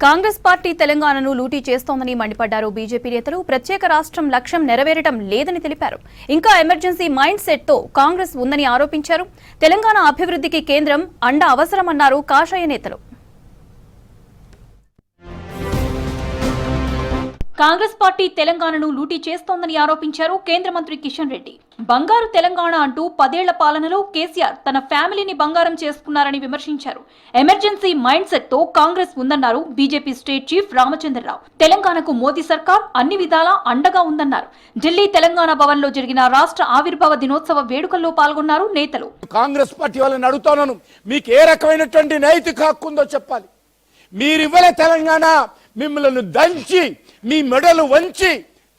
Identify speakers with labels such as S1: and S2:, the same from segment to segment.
S1: Congress party తెలంగాణను లూటీ చేస్తోందని మండిపడ్డారు బీజేపీ నేతలు. ప్రత్యేక రాష్ట్రం లక్ష్యం నెరవేరడం లేదని తెలిపారు. ఇంకా ఎమర్జెన్సీ మైండ్ సెట్ తో కాంగ్రెస్ ఉందని ఆరోపించారు. తెలంగాణ అభివృద్ధికి కేంద్రం అండ అవసరమన్నారు కాషాయ నేతలు. కాంగ్రెస్ పార్టీ తెలంగాణను లూటీ చేస్తోందని ఆరోపించారు కేంద్ర మంత్రి కిషన్ రెడ్డి. బంగారు తెలంగాణ అంటూ 10 ఏళ్ల పాలనలో కేసీఆర్ తన ఫ్యామిలీని బంగారం చేసుకున్నారని విమర్శించారు. ఎమర్జెన్సీ మైండ్ సెట్ తో కాంగ్రెస్ ఉందన్నారు బీజేపీ స్టేట్ చీఫ్ రామచంద్రరావు. తెలంగాణకు మోదీ సర్కార్ అన్ని విధాలా అండగా ఉందన్నారు. ఢిల్లీ తెలంగాణ భవన్ లో జరిగిన రాష్ట్ర ఆవిర్భావ దినోత్సవ వేడుకల్లో పాల్గొన్నారు నేతలు.
S2: కాంగ్రెస్ పార్టీ వాళ్ళని అడుగుతున్నాను, మీకు ఏ రకమైనటువంటి నైతిక హక్కు ఉందో చెప్పాలి. మీరివ్వలే తెలంగాణ, మిమ్మల్ని దంచి మీ మెడలు వంచి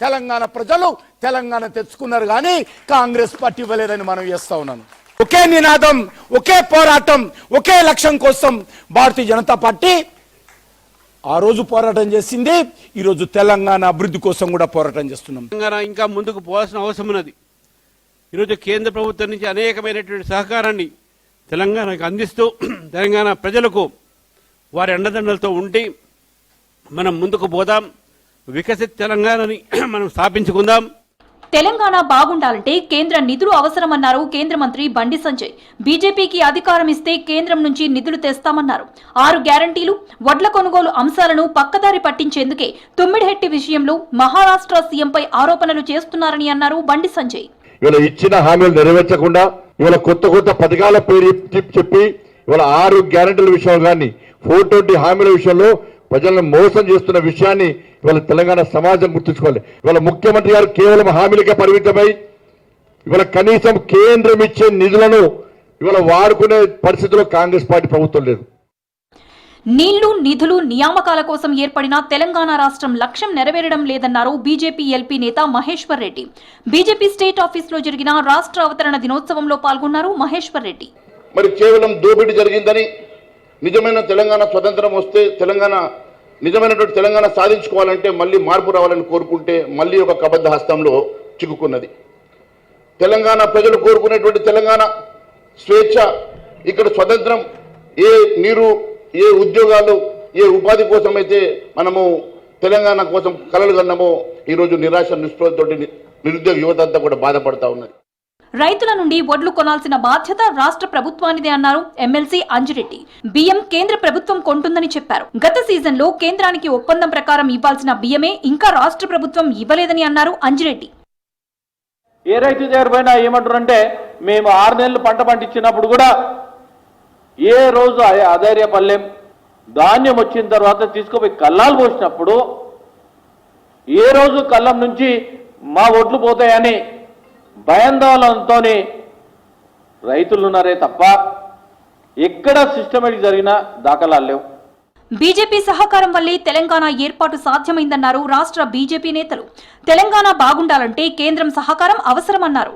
S2: తెలంగాణ ప్రజలు తెలంగాణ తెచ్చుకున్నారు, కానీ కాంగ్రెస్ పార్టీ ఇవ్వలేదని మనం చేస్తా ఉన్నాను. ఒకే నినాదం, ఒకే పోరాటం, ఒకే లక్ష్యం కోసం భారతీయ జనతా పార్టీ ఆ రోజు పోరాటం చేసింది. ఈరోజు తెలంగాణ అభివృద్ధి కోసం కూడా పోరాటం చేస్తున్నాం.
S3: తెలంగాణ ఇంకా ముందుకు పోవాల్సిన అవసరం ఉన్నది. ఈరోజు కేంద్ర ప్రభుత్వం నుంచి అనేకమైనటువంటి సహకారాన్ని తెలంగాణకు అందిస్తూ తెలంగాణ ప్రజలకు వారి అండదండలతో ఉండి మనం ముందుకు పోదాం. వికసిత్ తెలంగాణని మనం స్థాపించుకుందాం.
S1: తెలంగాణ బాగుండాలంటే కేంద్ర నిధులు అవసరమన్నారు కేంద్ర మంత్రి బండి సంజయ్. బీజేపీకి అధికారం ఇస్తే కేంద్రం నుంచి నిధులు తెస్తామన్నారు. 6 గ్యారంటీలు, వడ్ల కొనుగోలు అంశాలను పక్కదారి పట్టించేందుకే తుమ్మిడిహెట్టి విషయంలో మహారాష్ట్ర సీఎంపై ఆరోపణలు చేస్తున్నారని అన్నారు బండి సంజయ్.
S4: ఇవాళ ఇచ్చిన హామీలు నెరవేర్చకుండా ఇవాళ కొత్త పథకాల పేరు చెప్పి ఇవాళ 6 గ్యారంటీల విషయంలో కానీ 420 హామీల విషయంలో ప్రజలను మోసం చేస్తున్న విషయాన్ని ఇవాళ తెలంగాణ సమాజం గుర్తుంచుకోవాలి. ఇవాళ ముఖ్యమంత్రి గారు కేవలం హామీలకే పరిమితమై ఇవాళ కనీసం కేంద్రం ఇచ్చే నిధులను ఇవాళ వాడుకునే పరిస్థితిలో కాంగ్రెస్ పార్టీ ప్రభుత్వం లేదు.
S1: నీళ్లు, నిధులు, నియామకాల కోసం ఏర్పడిన తెలంగాణ రాష్ట్రం లక్ష్యం నెరవేరడం లేదన్నారు బీజేపీ ఎల్పీ నేత Maheshwar Reddy. BJP state office లో జరిగిన రాష్ట్ర అవతరణ దినోత్సవంలో పాల్గొన్నారు మహేశ్వర్ రెడ్డి.
S5: మరి కేవలం దోపిడీ జరిగిందని, నిజమైన తెలంగాణ స్వతంత్రం వస్తే నిజమైనటువంటి తెలంగాణ సాధించుకోవాలంటే మళ్ళీ మార్పు రావాలని కోరుకుంటే మళ్ళీ ఒక కబద్ధ హస్తంలో చిక్కుకున్నది. తెలంగాణ ప్రజలు కోరుకునేటువంటి తెలంగాణ స్వేచ్ఛ, ఇక్కడ స్వతంత్రం, ఏ నీరు, ఏ ఉద్యోగాలు, ఏ ఉపాధి కోసం అయితే మనము తెలంగాణ కోసం కలలు కన్నామో ఈరోజు నిరాశ నిస్పృహతో నిరుద్యోగ యువత అంతా కూడా బాధపడతా ఉన్నది.
S1: రైతుల నుండి వడ్లు కొనాల్సిన బాధ్యత రాష్ట్ర ప్రభుత్వానిదే అన్నారు ఎమ్మెల్సీ అంజిరెడ్డి. బియ్యం కేంద్ర ప్రభుత్వం కొంటుందని చెప్పారు. గత సీజన్ లో కేంద్రానికి ఒప్పందం ప్రకారం ఇవ్వాల్సిన బియ్యమే ఇంకా రాష్ట్ర ప్రభుత్వం ఇవ్వలేదని అన్నారు అంజిరెడ్డి.
S6: ఏ రైతు దగ్గర పోయినా ఏమంటారంటే, మేము 6 నెలలు పంట పండించినప్పుడు కూడా ఏ రోజు అధైర్యపల్లెం, ధాన్యం వచ్చిన తర్వాత తీసుకుపోయి కల్లాలు పోసినప్పుడు ఏ రోజు కల్లం నుంచి మా ఒడ్లు పోతాయని భయాందోళనతో రైతులు ఉన్నారే తప్ప ఎక్కడ సిస్టమేటిక్ జరిగిన దాఖలాలు లేవు.
S1: బీజేపీ సహకారం వల్లే తెలంగాణ ఏర్పాటు సాధ్యమైందన్నారు రాష్ట్ర బీజేపీ నేతలు. తెలంగాణ బాగుండాలంటే కేంద్రం సహకారం అవసరమన్నారు.